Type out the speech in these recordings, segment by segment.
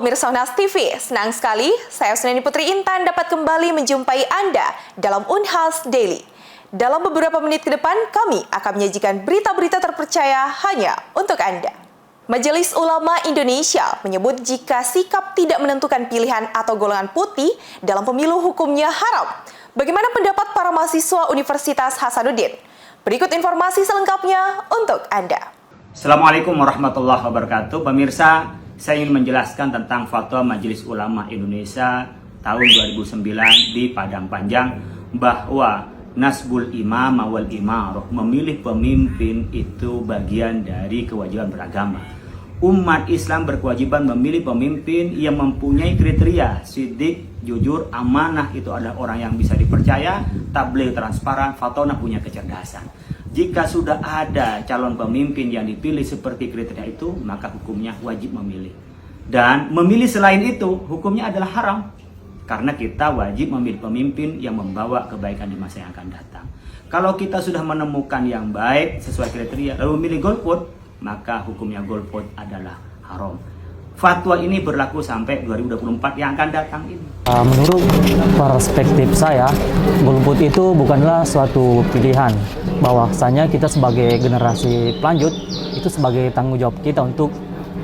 pemirsa Unas TV, senang sekali saya Suneni Putri Intan dapat kembali menjumpai Anda dalam Unhas Daily. Dalam beberapa menit ke depan, kami akan menyajikan berita-berita terpercaya hanya untuk Anda. Majelis Ulama Indonesia menyebut jika sikap tidak menentukan pilihan atau golongan putih dalam pemilu hukumnya haram. Bagaimana pendapat para mahasiswa Universitas Hasanuddin? Berikut informasi selengkapnya untuk Anda. Assalamualaikum warahmatullahi wabarakatuh. Pemirsa, saya ingin menjelaskan tentang fatwa Majelis Ulama Indonesia tahun 2009 di Padang Panjang bahwa nasbul imam wal imarah, memilih pemimpin itu bagian dari kewajiban beragama. Umat Islam berkewajiban memilih pemimpin yang mempunyai kriteria sidik, jujur, amanah, itu adalah orang yang bisa dipercaya, tabligh, transparan, fatona, punya kecerdasan. Jika sudah ada calon pemimpin yang dipilih seperti kriteria itu, maka hukumnya wajib memilih. Dan memilih selain itu, hukumnya adalah haram. Karena kita wajib memilih pemimpin yang membawa kebaikan di masa yang akan datang. Kalau kita sudah menemukan yang baik sesuai kriteria, lalu memilih golput, maka hukumnya golput adalah haram. Fatwa ini berlaku sampai 2024 yang akan datang ini. Menurut perspektif saya, golput itu bukanlah suatu pilihan. Bahwasanya kita sebagai generasi pelanjut itu sebagai tanggung jawab kita untuk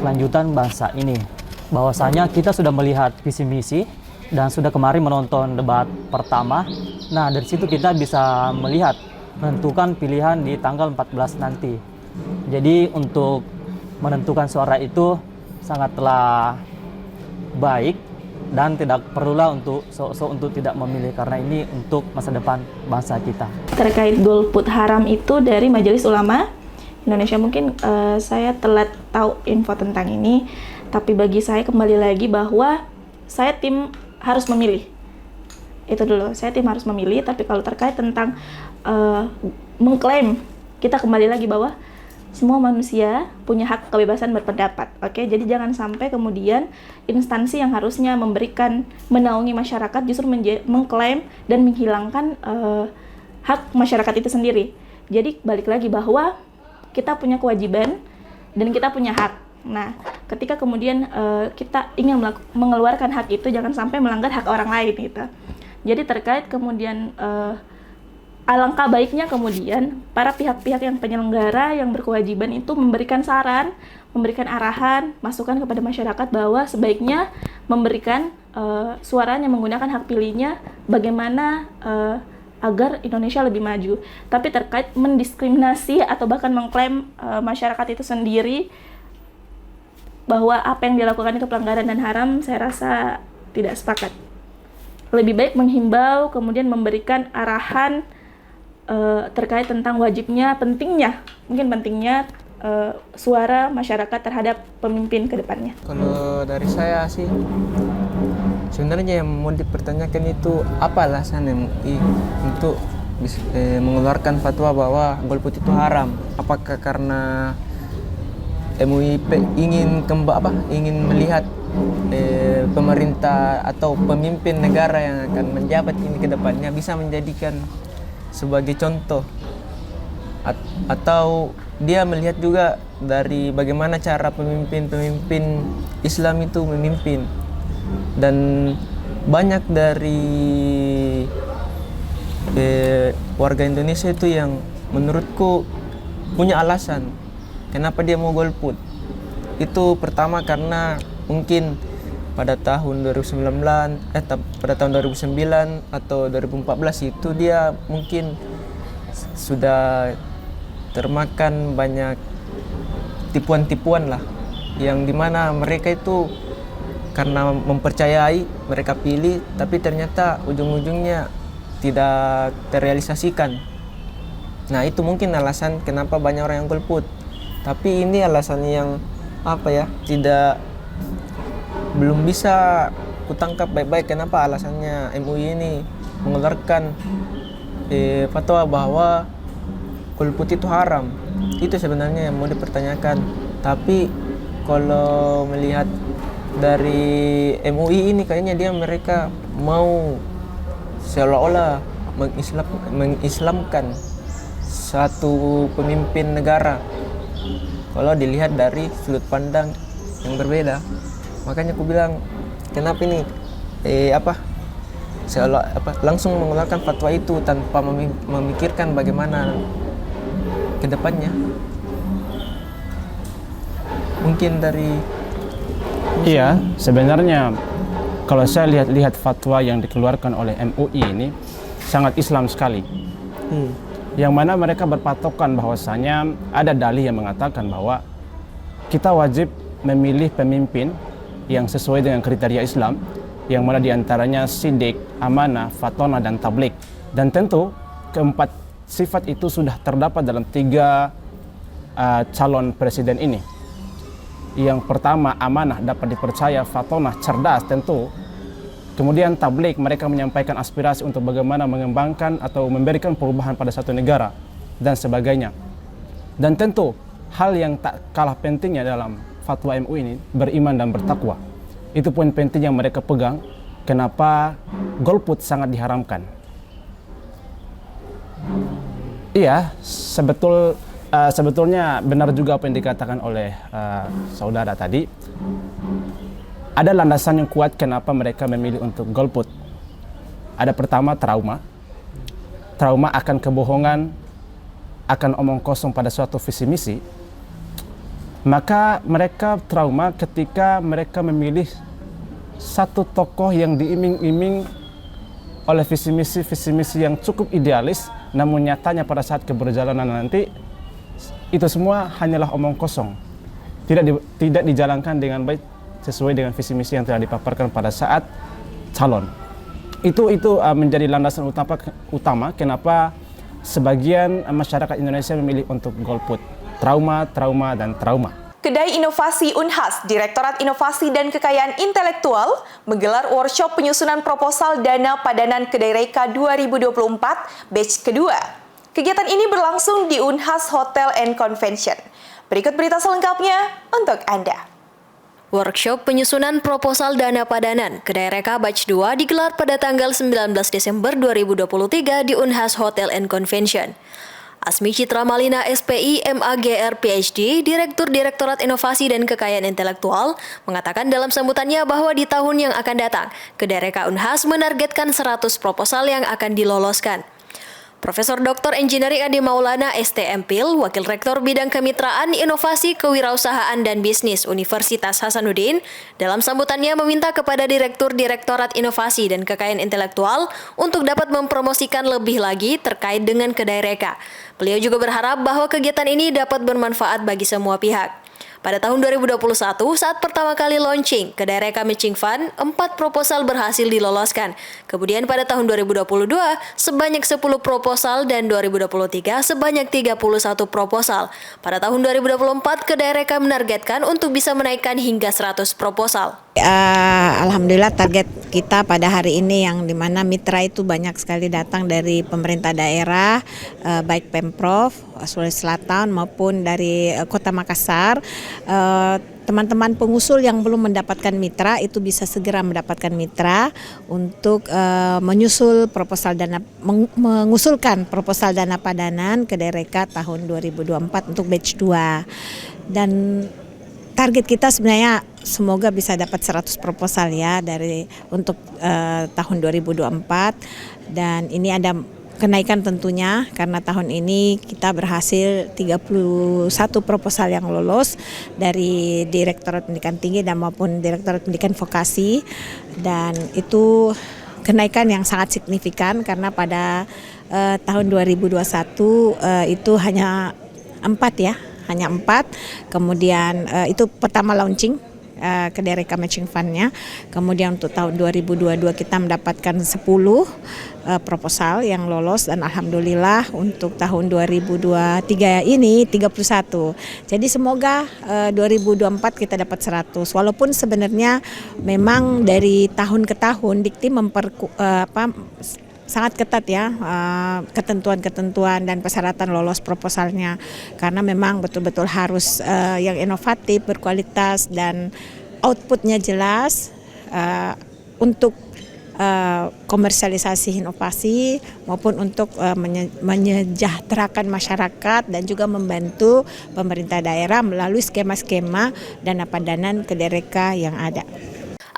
kelanjutan bangsa ini. Bahwasanya kita sudah melihat visi misi dan sudah kemarin menonton debat pertama. Nah, dari situ kita bisa melihat menentukan pilihan di tanggal 14 nanti. Jadi untuk menentukan suara itu sangatlah baik dan tidak perlulah untuk untuk tidak memilih, karena ini untuk masa depan bangsa kita. Terkait golput haram itu dari Majelis Ulama Indonesia, mungkin saya telat tahu info tentang ini, tapi bagi saya kembali lagi bahwa saya tim harus memilih. Itu dulu, saya tim harus memilih. Tapi kalau terkait tentang mengklaim, kita kembali lagi bahwa semua manusia punya hak kebebasan berpendapat. Oke, jadi jangan sampai kemudian instansi yang harusnya memberikan, menaungi masyarakat justru mengklaim dan menghilangkan hak masyarakat itu sendiri. Jadi balik lagi bahwa kita punya kewajiban dan kita punya hak. Nah, ketika kemudian kita ingin mengeluarkan hak itu, jangan sampai melanggar hak orang lain gitu. Jadi terkait kemudian alangkah baiknya kemudian para pihak-pihak yang penyelenggara yang berkewajiban itu memberikan saran, memberikan arahan, masukan kepada masyarakat bahwa sebaiknya memberikan suaranya, menggunakan hak pilihnya bagaimana agar Indonesia lebih maju. Tapi terkait mendiskriminasi atau bahkan mengklaim masyarakat itu sendiri bahwa apa yang dilakukan itu pelanggaran dan haram, saya rasa tidak sepakat. Lebih baik menghimbau, kemudian memberikan arahan terkait tentang wajibnya, pentingnya suara masyarakat terhadap pemimpin ke depannya. Kalau dari saya sih, sebenarnya yang mau dipertanyakan itu apa alasan MUI untuk mengeluarkan fatwa bahwa golput itu haram? Apakah karena MUI ingin melihat pemerintah atau pemimpin negara yang akan menjabat ini ke depannya bisa menjadikan sebagai contoh, atau dia melihat juga dari bagaimana cara pemimpin Islam itu memimpin. Dan banyak dari warga Indonesia itu yang menurutku punya alasan kenapa dia mau golput. Itu pertama karena mungkin pada tahun 2009 atau 2014 itu dia mungkin sudah termakan banyak tipuan-tipuan lah, yang dimana mereka itu karena mempercayai mereka pilih tapi ternyata ujung-ujungnya tidak terrealisasikan. Nah, itu mungkin alasan kenapa banyak orang yang golput. Tapi ini alasan yang belum bisa kutangkap baik-baik kenapa alasannya MUI ini mengeluarkan fatwa bahwa golput itu haram. Itu sebenarnya yang mau dipertanyakan. Tapi kalau melihat dari MUI ini kayaknya mereka mau seolah-olah mengislamkan satu pemimpin negara. Kalau dilihat dari sudut pandang yang berbeda. Makanya aku bilang, kenapa ini langsung mengeluarkan fatwa itu tanpa memikirkan bagaimana ke depannya. Mungkin dari Iya, sebenarnya kalau saya lihat fatwa yang dikeluarkan oleh MUI ini sangat Islam sekali. Yang mana mereka berpatokan bahwasanya ada dalih yang mengatakan bahwa kita wajib memilih pemimpin yang sesuai dengan kriteria Islam, yang mana diantaranya sidik, amanah, fatonah, dan tablik. Dan tentu keempat sifat itu sudah terdapat dalam 3 calon presiden ini. Yang pertama, amanah, dapat dipercaya, fatonah, cerdas tentu. Kemudian tablik, mereka menyampaikan aspirasi untuk bagaimana mengembangkan atau memberikan perubahan pada satu negara, dan sebagainya. Dan tentu, hal yang tak kalah pentingnya dalam fatwa MUI ini, beriman dan bertakwa. Itu poin penting yang mereka pegang, kenapa golput sangat diharamkan. Iya, sebetulnya benar juga apa yang dikatakan oleh saudara tadi. Ada landasan yang kuat kenapa mereka memilih untuk golput. Ada pertama, trauma akan kebohongan, akan omong kosong pada suatu visi misi. Maka mereka trauma ketika mereka memilih satu tokoh yang diiming-iming oleh visi misi yang cukup idealis, namun nyatanya pada saat keberjalanan nanti itu semua hanyalah omong kosong, tidak dijalankan dengan baik sesuai dengan visi misi yang telah dipaparkan pada saat calon. Itu menjadi landasan utama kenapa sebagian masyarakat Indonesia memilih untuk golput. Trauma, dan trauma. Kedai Inovasi Unhas, Direktorat Inovasi dan Kekayaan Intelektual, menggelar workshop penyusunan proposal dana padanan Kedai Reka 2024 batch kedua. Kegiatan ini berlangsung di Unhas Hotel and Convention. Berikut berita selengkapnya untuk Anda. Workshop penyusunan proposal dana padanan Kedai Reka Batch 2 digelar pada tanggal 19 Desember 2023 di Unhas Hotel and Convention. Asmi Citra Malina SPI MAGR PhD, Direktur Direktorat Inovasi dan Kekayaan Intelektual, mengatakan dalam sambutannya bahwa di tahun yang akan datang, Kedai Reka Unhas menargetkan 100 proposal yang akan diloloskan. Profesor Dr. Engineering Ade Maulana STMPil, Wakil Rektor Bidang Kemitraan, Inovasi, Kewirausahaan, dan Bisnis Universitas Hasanuddin, dalam sambutannya meminta kepada Direktur Direktorat Inovasi dan Kekayaan Intelektual untuk dapat mempromosikan lebih lagi terkait dengan Kedai Reka. Beliau juga berharap bahwa kegiatan ini dapat bermanfaat bagi semua pihak. Pada tahun 2021, saat pertama kali launching Kedai Reka Matching Fund, 4 proposal berhasil diloloskan. Kemudian pada tahun 2022, sebanyak 10 proposal dan 2023 sebanyak 31 proposal. Pada tahun 2024, Kedai Reka menargetkan untuk bisa menaikkan hingga 100 proposal. Alhamdulillah target kita pada hari ini yang dimana mitra itu banyak sekali datang dari pemerintah daerah, baik Pemprov, Sulawesi Selatan maupun dari Kota Makassar. Teman-teman pengusul yang belum mendapatkan mitra itu bisa segera mendapatkan mitra untuk mengusulkan proposal dana padanan Kedai Reka tahun 2024 untuk batch 2. Dan target kita sebenarnya semoga bisa dapat 100 proposal ya untuk tahun 2024, dan ini ada kenaikan tentunya karena tahun ini kita berhasil 31 proposal yang lolos dari Direktorat Pendidikan Tinggi dan maupun Direktorat Pendidikan Vokasi, dan itu kenaikan yang sangat signifikan karena pada tahun 2021 itu hanya 4 ya. Hanya 4, kemudian itu pertama launching Kedai Reka Matching Fund-nya. Kemudian untuk tahun 2022 kita mendapatkan 10 proposal yang lolos, dan alhamdulillah untuk tahun 2023 ini 31. Jadi semoga 2024 kita dapat 100. Walaupun sebenarnya memang dari tahun ke tahun Dikti sangat ketat ya ketentuan-ketentuan dan persyaratan lolos proposalnya, karena memang betul-betul harus yang inovatif, berkualitas, dan outputnya jelas untuk komersialisasi inovasi maupun untuk menyejahterakan masyarakat dan juga membantu pemerintah daerah melalui skema-skema dana padanan kedereka yang ada.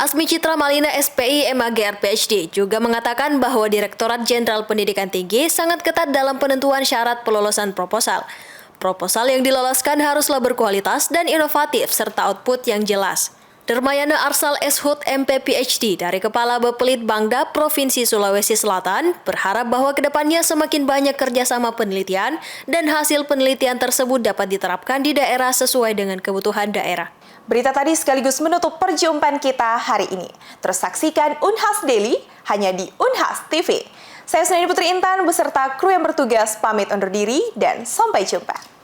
Asmi Citra Malina SPI MAGR PhD juga mengatakan bahwa Direktorat Jenderal Pendidikan Tinggi sangat ketat dalam penentuan syarat pelolosan proposal. Proposal yang diloloskan haruslah berkualitas dan inovatif serta output yang jelas. Dermayana Arsal Eshut MP PhD dari Kepala Bappelit Bangda Provinsi Sulawesi Selatan berharap bahwa kedepannya semakin banyak kerjasama penelitian dan hasil penelitian tersebut dapat diterapkan di daerah sesuai dengan kebutuhan daerah. Berita tadi sekaligus menutup perjumpaan kita hari ini. Terus saksikan Unhas Daily hanya di Unhas TV. Saya Suneni Putri Intan beserta kru yang bertugas pamit undur diri dan sampai jumpa.